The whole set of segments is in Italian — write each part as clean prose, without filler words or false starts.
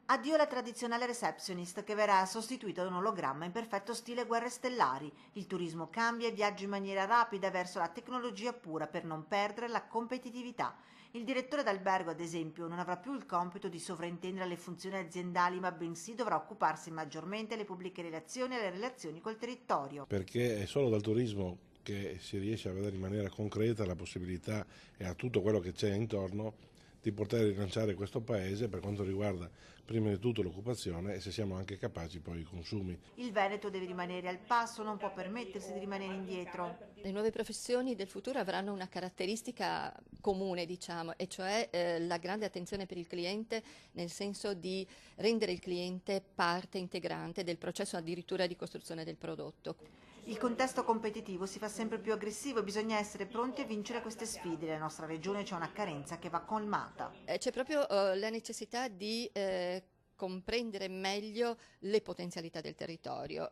Addio alla tradizionale receptionist che verrà sostituita da un ologramma in perfetto stile Guerre Stellari. Il turismo cambia e viaggia in maniera rapida verso la tecnologia pura per non perdere la competitività. Il direttore d'albergo, ad esempio, non avrà più il compito di sovrintendere alle funzioni aziendali, ma bensì dovrà occuparsi maggiormente delle pubbliche relazioni e alle relazioni col territorio. Perché è solo dal turismo che si riesce a vedere in maniera concreta la possibilità e a tutto quello che c'è intorno di poter rilanciare questo paese per quanto riguarda prima di tutto l'occupazione e se siamo anche capaci poi i consumi. Il Veneto deve rimanere al passo, non può permettersi di rimanere indietro. Le nuove professioni del futuro avranno una caratteristica comune, diciamo, e cioè la grande attenzione per il cliente, nel senso di rendere il cliente parte integrante del processo addirittura di costruzione del prodotto. Il contesto competitivo si fa sempre più aggressivo e bisogna essere pronti a vincere queste sfide. Nella nostra regione c'è una carenza che va colmata. C'è proprio la necessità di comprendere meglio le potenzialità del territorio.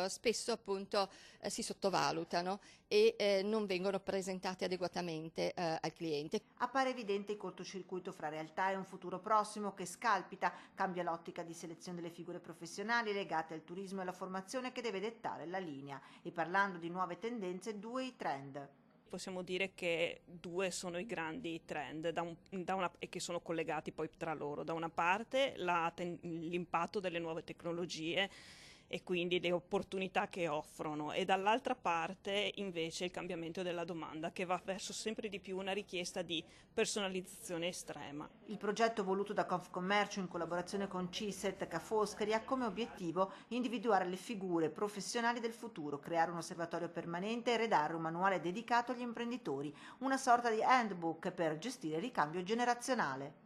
Spesso appunto si sottovalutano e non vengono presentate adeguatamente al cliente. Appare evidente il cortocircuito fra realtà e un futuro prossimo che scalpita, cambia l'ottica di selezione delle figure professionali legate al turismo e alla formazione che deve dettare la linea. E parlando di nuove tendenze, due i trend. Possiamo dire che due sono i grandi trend e che sono collegati poi tra loro. Da una parte l'impatto delle nuove tecnologie e quindi le opportunità che offrono e dall'altra parte invece il cambiamento della domanda che va verso sempre di più una richiesta di personalizzazione estrema. Il progetto voluto da Confcommercio in collaborazione con CISET e Ca' Foscari ha come obiettivo individuare le figure professionali del futuro, creare un osservatorio permanente e redare un manuale dedicato agli imprenditori, una sorta di handbook per gestire il ricambio generazionale.